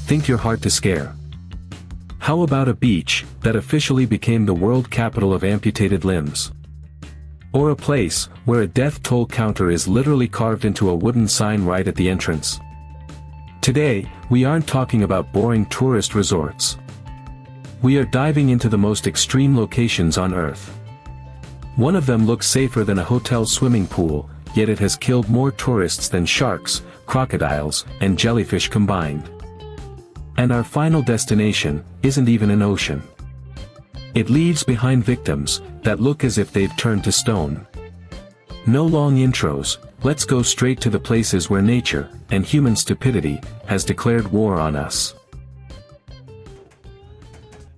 think you're hard to scare. How about a beach that officially became the world capital of amputated limbs? Or a place where a death toll counter is literally carved into a wooden sign right at the entrance? Today, we aren't talking about boring tourist resorts. We are diving into the most extreme locations on Earth. One of them looks safer than a hotel swimming pool, yet it has killed more tourists than sharks, crocodiles, and jellyfish combined. And our final destination isn't even an ocean. It leaves behind victims that look as if they've turned to stone. No long intros, let's go straight to the places where nature, and human stupidity, has declared war on us.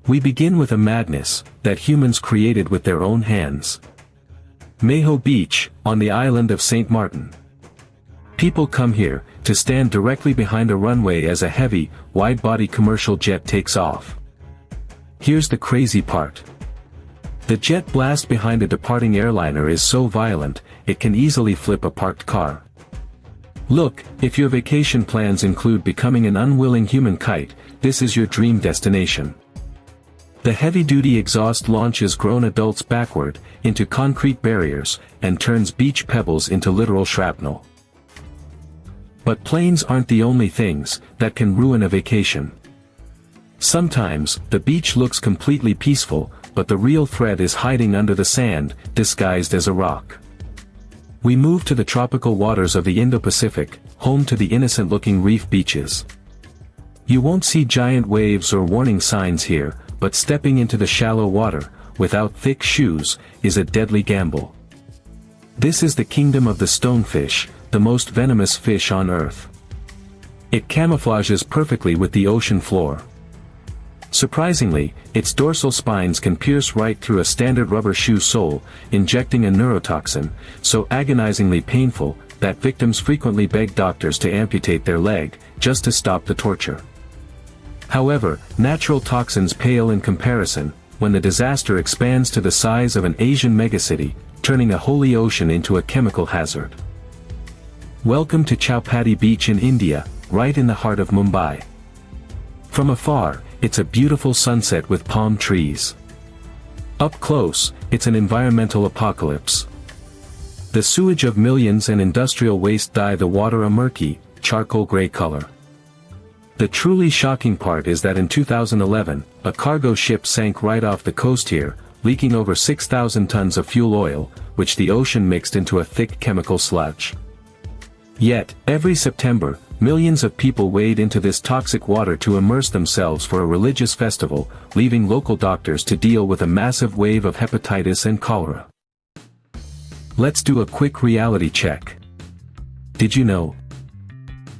We begin with a madness that humans created with their own hands. Maho Beach, on the island of St. Martin. People come here to stand directly behind a runway as a heavy, wide-body commercial jet takes off. Here's the crazy part. The jet blast behind a departing airliner is so violent, it can easily flip a parked car. Look, if your vacation plans include becoming an unwilling human kite, this is your dream destination. The heavy-duty exhaust launches grown adults backward, into concrete barriers, and turns beach pebbles into literal shrapnel. But planes aren't the only things that can ruin a vacation. Sometimes, the beach looks completely peaceful, but the real threat is hiding under the sand, disguised as a rock. We move to the tropical waters of the Indo-Pacific, home to the innocent-looking reef beaches. You won't see giant waves or warning signs here, but stepping into the shallow water, without thick shoes, is a deadly gamble. This is the kingdom of the stonefish, the most venomous fish on Earth. It camouflages perfectly with the ocean floor. Surprisingly, its dorsal spines can pierce right through a standard rubber shoe sole, injecting a neurotoxin, so agonizingly painful, that victims frequently beg doctors to amputate their leg, just to stop the torture. However, natural toxins pale in comparison, when the disaster expands to the size of an Asian megacity, turning a holy ocean into a chemical hazard. Welcome to Chowpatty Beach in India, right in the heart of Mumbai. From afar, it's a beautiful sunset with palm trees. Up close, it's an environmental apocalypse. The sewage of millions and industrial waste dye the water a murky, charcoal gray color. The truly shocking part is that in 2011, a cargo ship sank right off the coast here, leaking over 6,000 tons of fuel oil, which the ocean mixed into a thick chemical sludge. Yet, every September, millions of people wade into this toxic water to immerse themselves for a religious festival, leaving local doctors to deal with a massive wave of hepatitis and cholera. Let's do a quick reality check. Did you know?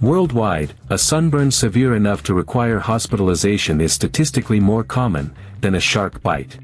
Worldwide, a sunburn severe enough to require hospitalization is statistically more common than a shark bite.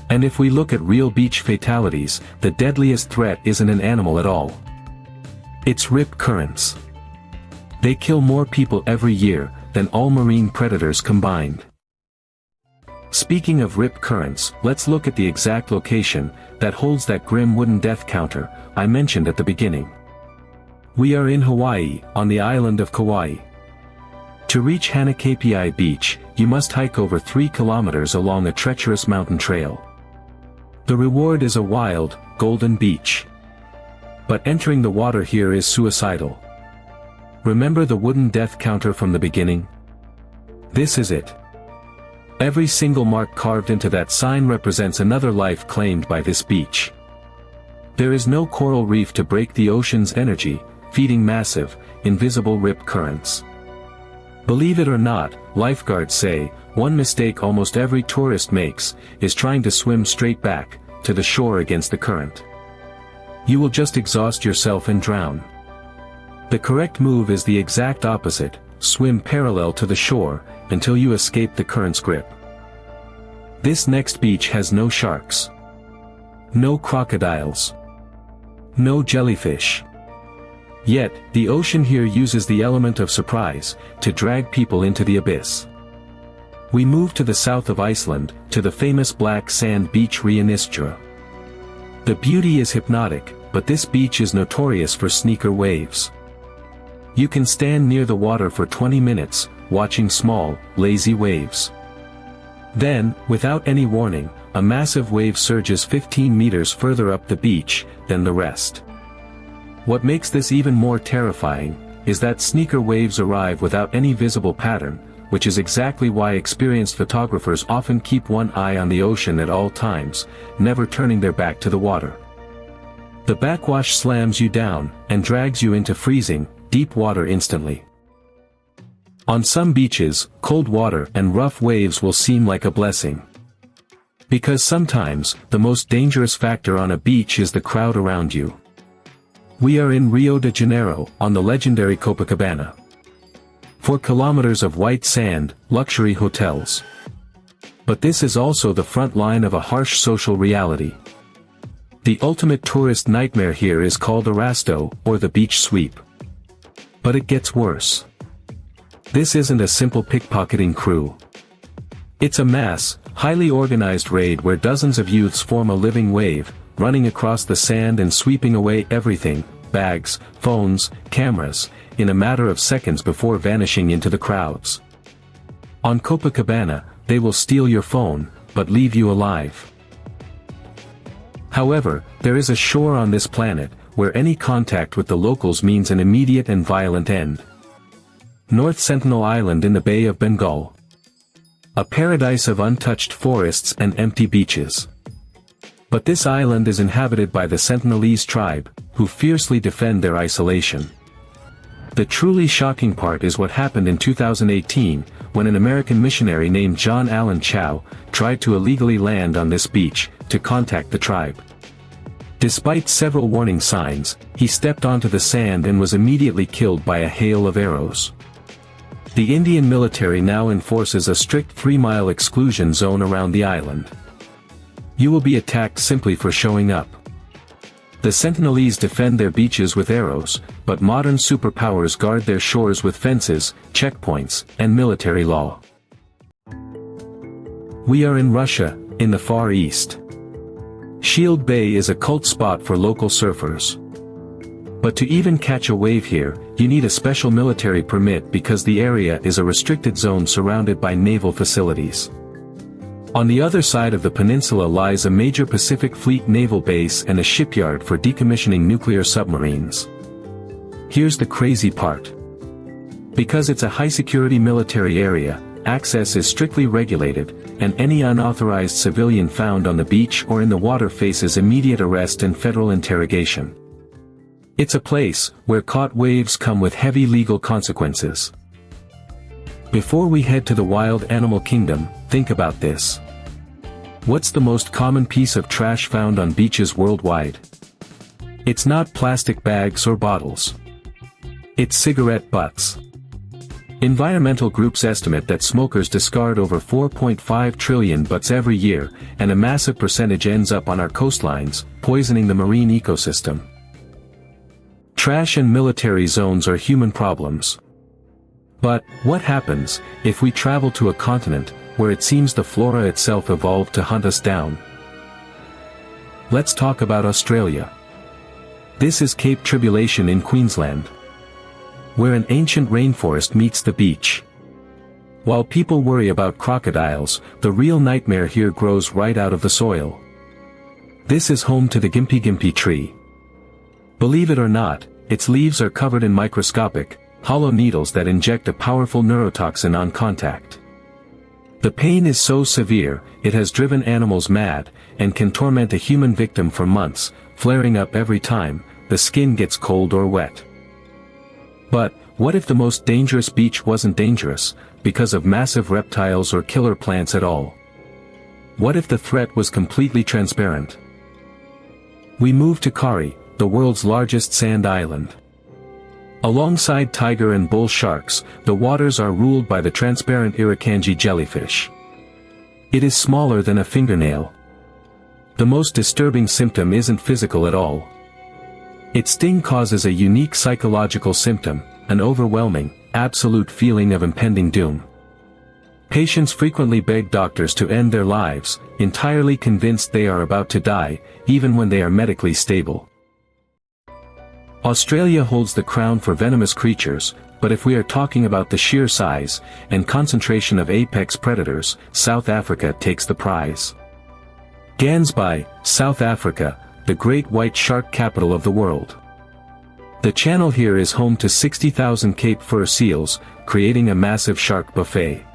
And if we look at real beach fatalities, the deadliest threat isn't an animal at all. It's rip currents. They kill more people every year than all marine predators combined. Speaking of rip currents, let's look at the exact location that holds that grim wooden death counter I mentioned at the beginning. We are in Hawaii, on the island of Kauai. To reach Hanakapiai Beach, you must hike over 3 kilometers along a treacherous mountain trail. The reward is a wild, golden beach. But entering the water here is suicidal. Remember the wooden death counter from the beginning? This is it. Every single mark carved into that sign represents another life claimed by this beach. There is no coral reef to break the ocean's energy, feeding massive, invisible rip currents. Believe it or not, lifeguards say, one mistake almost every tourist makes, is trying to swim straight back, to the shore against the current. You will just exhaust yourself and drown. The correct move is the exact opposite, swim parallel to the shore, until you escape the current's grip. This next beach has no sharks. No crocodiles. No jellyfish. Yet, the ocean here uses the element of surprise, to drag people into the abyss. We move to the south of Iceland, to the famous black sand beach Reynisfjara. The beauty is hypnotic, but this beach is notorious for sneaker waves. You can stand near the water for 20 minutes, watching small, lazy waves. Then, without any warning, a massive wave surges 15 meters further up the beach than the rest. What makes this even more terrifying is that sneaker waves arrive without any visible pattern, which is exactly why experienced photographers often keep one eye on the ocean at all times, never turning their back to the water. The backwash slams you down and drags you into freezing, deep water instantly. On some beaches, cold water and rough waves will seem like a blessing. Because sometimes, the most dangerous factor on a beach is the crowd around you. We are in Rio de Janeiro, on the legendary Copacabana. 4 kilometers of white sand, luxury hotels. But this is also the front line of a harsh social reality. The ultimate tourist nightmare here is called Arrastão, or the beach sweep. But it gets worse. This isn't a simple pickpocketing crew. It's a mass, highly organized raid where dozens of youths form a living wave, running across the sand and sweeping away everything, bags, phones, cameras, in a matter of seconds before vanishing into the crowds. On Copacabana, they will steal your phone, but leave you alive. However, there is a shore on this planet, where any contact with the locals means an immediate and violent end. North Sentinel Island in the Bay of Bengal. A paradise of untouched forests and empty beaches. But this island is inhabited by the Sentinelese tribe, who fiercely defend their isolation. The truly shocking part is what happened in 2018, when an American missionary named John Allen Chow tried to illegally land on this beach, to contact the tribe. Despite several warning signs, he stepped onto the sand and was immediately killed by a hail of arrows. The Indian military now enforces a strict 3-mile exclusion zone around the island. You will be attacked simply for showing up. The Sentinelese defend their beaches with arrows, but modern superpowers guard their shores with fences, checkpoints, and military law. We are in Russia, in the Far East. Shield Bay is a cult spot for local surfers. But to even catch a wave here, you need a special military permit because the area is a restricted zone surrounded by naval facilities. On the other side of the peninsula lies a major Pacific Fleet naval base and a shipyard for decommissioning nuclear submarines. Here's the crazy part. Because it's a high-security military area, access is strictly regulated, and any unauthorized civilian found on the beach or in the water faces immediate arrest and federal interrogation. It's a place where caught waves come with heavy legal consequences. Before we head to the wild animal kingdom, think about this. What's the most common piece of trash found on beaches worldwide? It's not plastic bags or bottles. It's cigarette butts. Environmental groups estimate that smokers discard over 4.5 trillion butts every year, and a massive percentage ends up on our coastlines, poisoning the marine ecosystem. Trash and military zones are human problems. But, what happens, if we travel to a continent, where it seems the flora itself evolved to hunt us down? Let's talk about Australia. This is Cape Tribulation in Queensland, where an ancient rainforest meets the beach. While people worry about crocodiles, the real nightmare here grows right out of the soil. This is home to the Gympie-Gympie tree. Believe it or not, its leaves are covered in microscopic, hollow needles that inject a powerful neurotoxin on contact. The pain is so severe, it has driven animals mad, and can torment a human victim for months, flaring up every time the skin gets cold or wet. But, what if the most dangerous beach wasn't dangerous, because of massive reptiles or killer plants at all? What if the threat was completely transparent? We move to Kauai, the world's largest sand island. Alongside tiger and bull sharks, the waters are ruled by the transparent Irukandji jellyfish. It is smaller than a fingernail. The most disturbing symptom isn't physical at all. Its sting causes a unique psychological symptom, an overwhelming, absolute feeling of impending doom. Patients frequently beg doctors to end their lives, entirely convinced they are about to die, even when they are medically stable. Australia holds the crown for venomous creatures, but if we are talking about the sheer size and concentration of apex predators, South Africa takes the prize. Gansbaai, South Africa, the great white shark capital of the world. The channel here is home to 60,000 Cape fur seals, creating a massive shark buffet.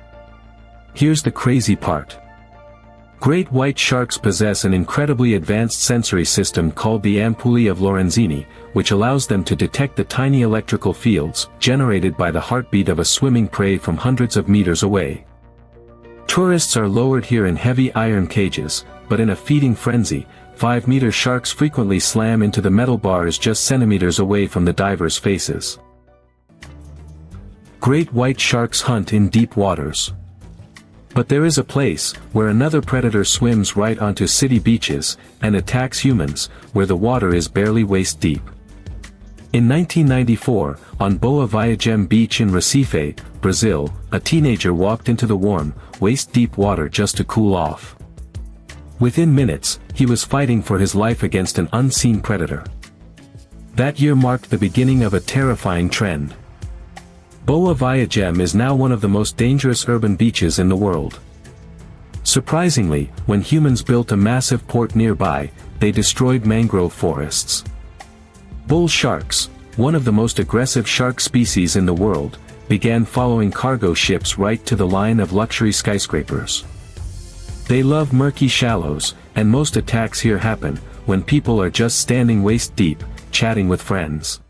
Here's the crazy part. Great white sharks possess an incredibly advanced sensory system called the ampullae of Lorenzini, which allows them to detect the tiny electrical fields generated by the heartbeat of a swimming prey from hundreds of meters away. Tourists are lowered here in heavy iron cages, but in a feeding frenzy, 5-meter sharks frequently slam into the metal bars just centimeters away from the divers' faces. Great white sharks hunt in deep waters. But there is a place where another predator swims right onto city beaches and attacks humans, where the water is barely waist deep. In 1994, on Boa Viagem beach in Recife, Brazil, a teenager walked into the warm, waist-deep water just to cool off. Within minutes, he was fighting for his life against an unseen predator. That year marked the beginning of a terrifying trend. Boa Viagem is now one of the most dangerous urban beaches in the world. Surprisingly, when humans built a massive port nearby, they destroyed mangrove forests. Bull sharks, one of the most aggressive shark species in the world, began following cargo ships right to the line of luxury skyscrapers. They love murky shallows, and most attacks here happen when people are just standing waist deep, chatting with friends.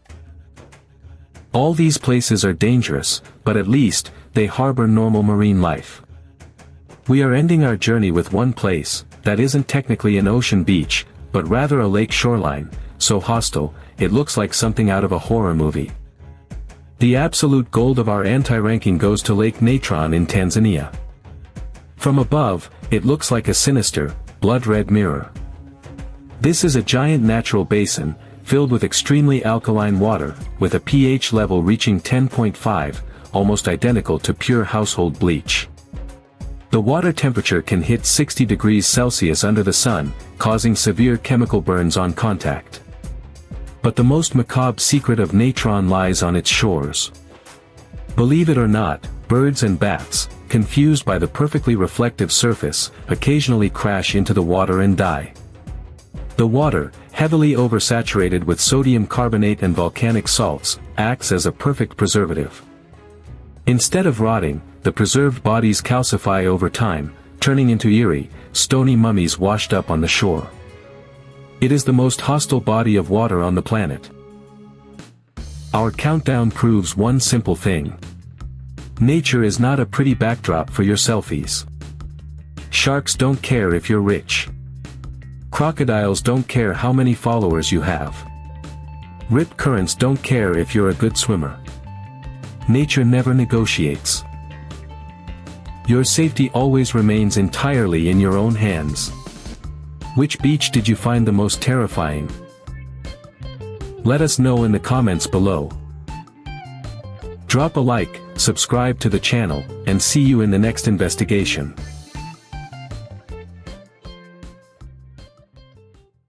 All these places are dangerous, but at least, they harbor normal marine life. We are ending our journey with one place that isn't technically an ocean beach, but rather a lake shoreline, so hostile, it looks like something out of a horror movie. The absolute gold of our anti-ranking goes to Lake Natron in Tanzania. From above, it looks like a sinister, blood-red mirror. This is a giant natural basin, filled with extremely alkaline water, with a pH level reaching 10.5, almost identical to pure household bleach. The water temperature can hit 60 degrees Celsius under the sun, causing severe chemical burns on contact. But the most macabre secret of Natron lies on its shores. Believe it or not, birds and bats, confused by the perfectly reflective surface, occasionally crash into the water and die. The water, heavily oversaturated with sodium carbonate and volcanic salts, acts as a perfect preservative. Instead of rotting, the preserved bodies calcify over time, turning into eerie, stony mummies washed up on the shore. It is the most hostile body of water on the planet. Our countdown proves one simple thing. Nature is not a pretty backdrop for your selfies. Sharks don't care if you're rich. Crocodiles don't care how many followers you have. Rip currents don't care if you're a good swimmer. Nature never negotiates. Your safety always remains entirely in your own hands. Which beach did you find the most terrifying? Let us know in the comments below. Drop a like, subscribe to the channel, and see you in the next investigation.